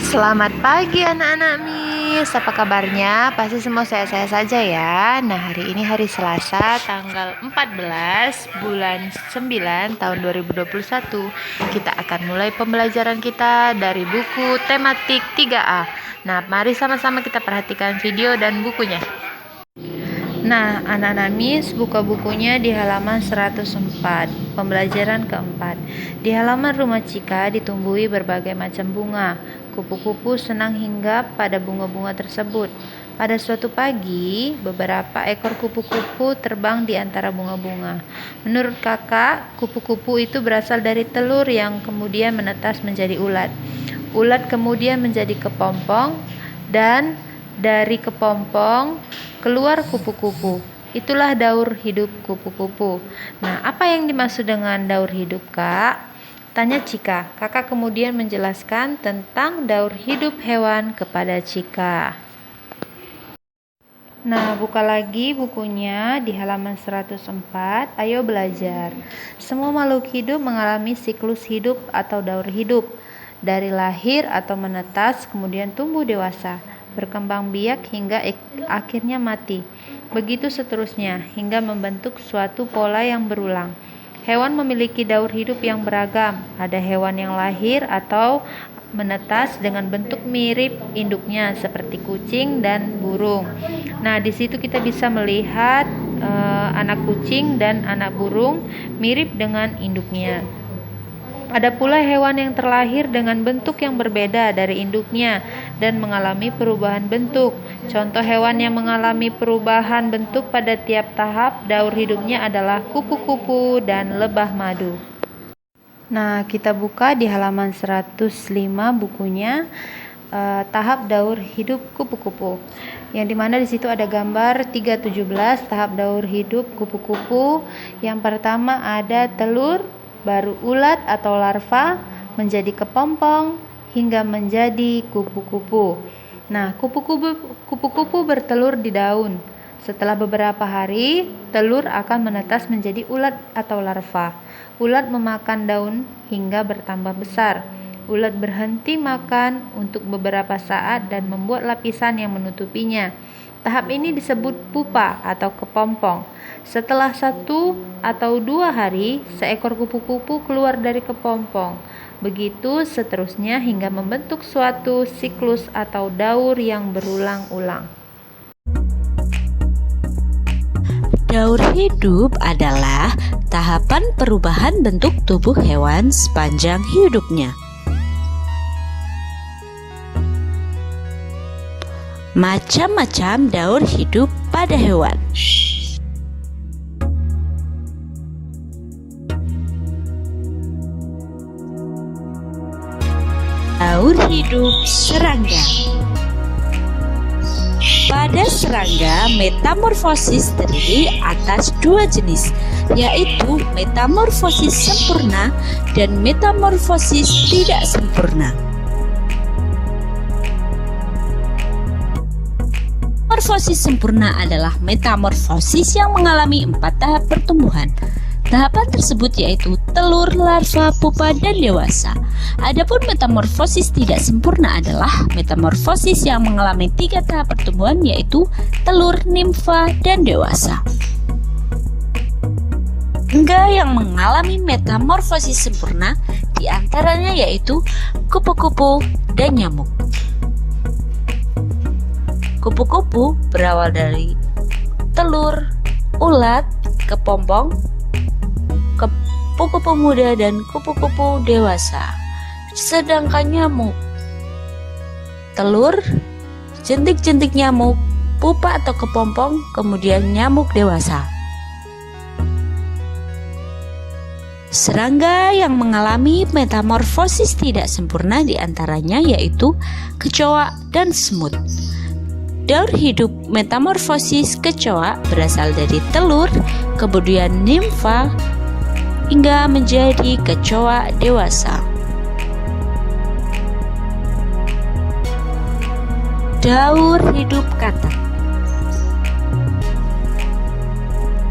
Selamat pagi anak-anak Miss, apa kabarnya? Pasti semua sehat-sehat saja ya. Nah, hari ini hari Selasa tanggal 14 bulan 9 tahun 2021. Kita akan mulai pembelajaran kita dari buku tematik 3A. Nah, mari sama-sama kita perhatikan video dan bukunya. Nah, anak-anak Miss buka bukunya di halaman 104, pembelajaran keempat. Di halaman rumah Cika ditumbuhi berbagai macam bunga. Kupu-kupu senang hinggap pada bunga-bunga tersebut. Pada suatu pagi, beberapa ekor kupu-kupu terbang di antara bunga-bunga. Menurut kakak, kupu-kupu itu berasal dari telur yang kemudian menetas menjadi ulat. Ulat kemudian menjadi kepompong dan dari kepompong keluar kupu-kupu. Itulah daur hidup kupu-kupu. Nah, apa yang dimaksud dengan daur hidup, Kak? Tanya Cika. Kakak kemudian menjelaskan tentang daur hidup hewan kepada Cika. Nah, buka lagi bukunya di halaman 104. Ayo belajar. Semua makhluk hidup mengalami siklus hidup atau daur hidup. Dari lahir atau menetas, kemudian tumbuh dewasa, berkembang biak hingga akhirnya mati. Begitu seterusnya, hingga membentuk suatu pola yang berulang. Hewan memiliki daur hidup yang beragam. Ada hewan yang lahir atau menetas dengan bentuk mirip induknya seperti kucing dan burung. Nah, di situ kita bisa melihat anak kucing dan anak burung mirip dengan induknya. Ada pula hewan yang terlahir dengan bentuk yang berbeda dari induknya dan mengalami perubahan bentuk. Contoh hewan yang mengalami perubahan bentuk pada tiap tahap daur hidupnya adalah kupu-kupu dan lebah madu. Nah, kita buka di halaman 105 bukunya tahap daur hidup kupu-kupu. Yang dimana di situ ada gambar 317 tahap daur hidup kupu-kupu. Yang pertama ada telur, baru ulat atau larva, menjadi kepompong, hingga menjadi kupu-kupu. Nah, kupu-kupu bertelur di daun. Setelah beberapa hari, telur akan menetas menjadi ulat atau larva. Ulat memakan daun hingga bertambah besar. Ulat berhenti makan untuk beberapa saat dan membuat lapisan yang menutupinya. Tahap ini disebut pupa atau kepompong. Setelah 1 atau 2 hari, seekor kupu-kupu keluar dari kepompong. Begitu seterusnya hingga membentuk suatu siklus atau daur yang berulang-ulang. Daur hidup adalah tahapan perubahan bentuk tubuh hewan sepanjang hidupnya. Macam-macam daur hidup pada hewan. Daur hidup serangga. Pada serangga, metamorfosis terdiri atas 2 jenis, yaitu metamorfosis sempurna dan metamorfosis tidak sempurna. Metamorfosis sempurna adalah metamorfosis yang mengalami 4 tahap pertumbuhan. Tahapan tersebut yaitu telur, larva, pupa, dan dewasa. Adapun metamorfosis tidak sempurna adalah metamorfosis yang mengalami 3 tahap pertumbuhan yaitu telur, nimfa, dan dewasa. Serangga yang mengalami metamorfosis sempurna diantaranya yaitu kupu-kupu dan nyamuk. Kupu-kupu berawal dari telur, ulat, kepompong, kupu-kupu muda, dan kupu-kupu dewasa. Sedangkan nyamuk, telur, jentik-jentik nyamuk, pupa atau kepompong, kemudian nyamuk dewasa. Serangga yang mengalami metamorfosis tidak sempurna diantaranya yaitu kecoa dan semut. Daur hidup metamorfosis kecoa berasal dari telur, kemudian nimfa, hingga menjadi kecoa dewasa. Daur hidup katak.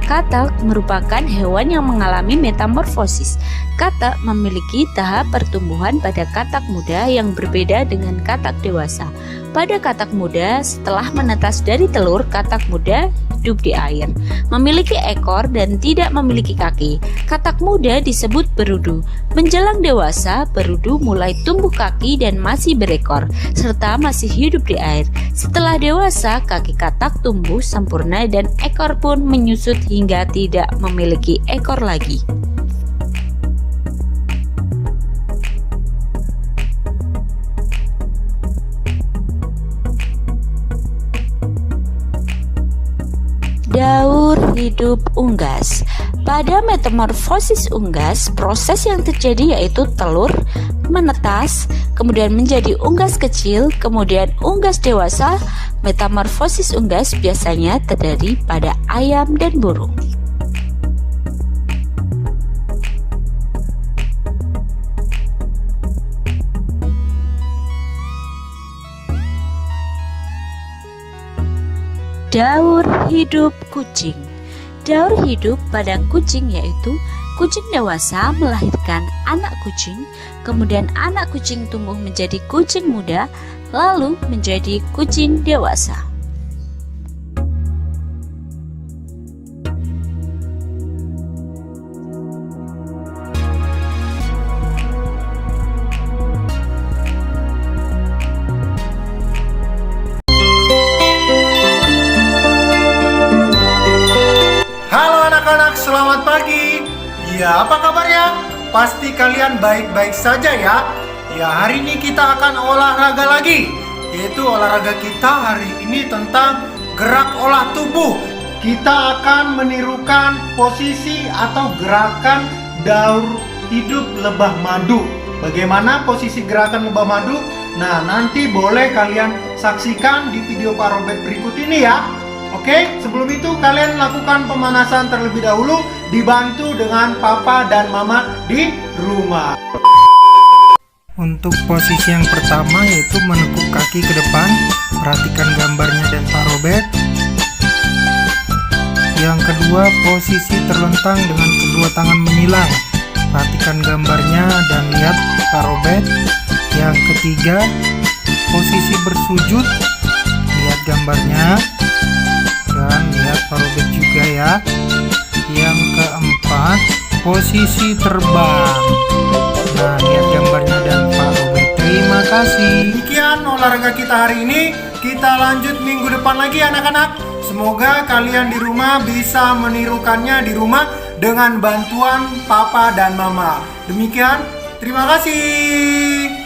Katak merupakan hewan yang mengalami metamorfosis. Katak memiliki tahap pertumbuhan pada katak muda yang berbeda dengan katak dewasa. Pada katak muda, setelah menetas dari telur, katak muda hidup di air, memiliki ekor dan tidak memiliki kaki. Katak muda disebut berudu. Menjelang dewasa, berudu mulai tumbuh kaki dan masih berekor, serta masih hidup di air. Setelah dewasa, kaki katak tumbuh sempurna dan ekor pun menyusut hingga tidak memiliki ekor lagi. Daur hidup unggas. Pada metamorfosis unggas, proses yang terjadi yaitu telur menetas, kemudian menjadi unggas kecil, kemudian unggas dewasa. Metamorfosis unggas biasanya terjadi pada ayam dan burung. Daur hidup kucing. Daur hidup pada kucing yaitu kucing dewasa melahirkan anak kucing, kemudian anak kucing tumbuh menjadi kucing muda, lalu menjadi kucing dewasa. Selamat pagi. Ya, apa kabarnya? Pasti kalian baik-baik saja ya. Ya, hari ini kita akan olahraga lagi. Yaitu olahraga kita hari ini tentang gerak olah tubuh. Kita akan menirukan posisi atau gerakan daur hidup lebah madu. Bagaimana posisi gerakan lebah madu? Nah, nanti boleh kalian saksikan di video Pak Robert berikut ini ya. Oke, sebelum itu kalian lakukan pemanasan terlebih dahulu, dibantu dengan papa dan mama di rumah. Untuk posisi yang pertama yaitu menekuk kaki ke depan. Perhatikan gambarnya dan Pak Robert. Yang kedua, posisi terlentang dengan kedua tangan menyilang. Perhatikan gambarnya dan lihat Pak Robert. Yang ketiga, posisi bersujud. Lihat gambarnya dan lihat Pak Robert juga ya. Yang keempat, posisi terbang. Nah, lihat gambarnya dan Pak Robert. Terima kasih. Demikian olahraga kita hari ini. Kita lanjut minggu depan lagi anak-anak. Semoga kalian di rumah bisa menirukannya di rumah dengan bantuan papa dan mama. Demikian, terima kasih.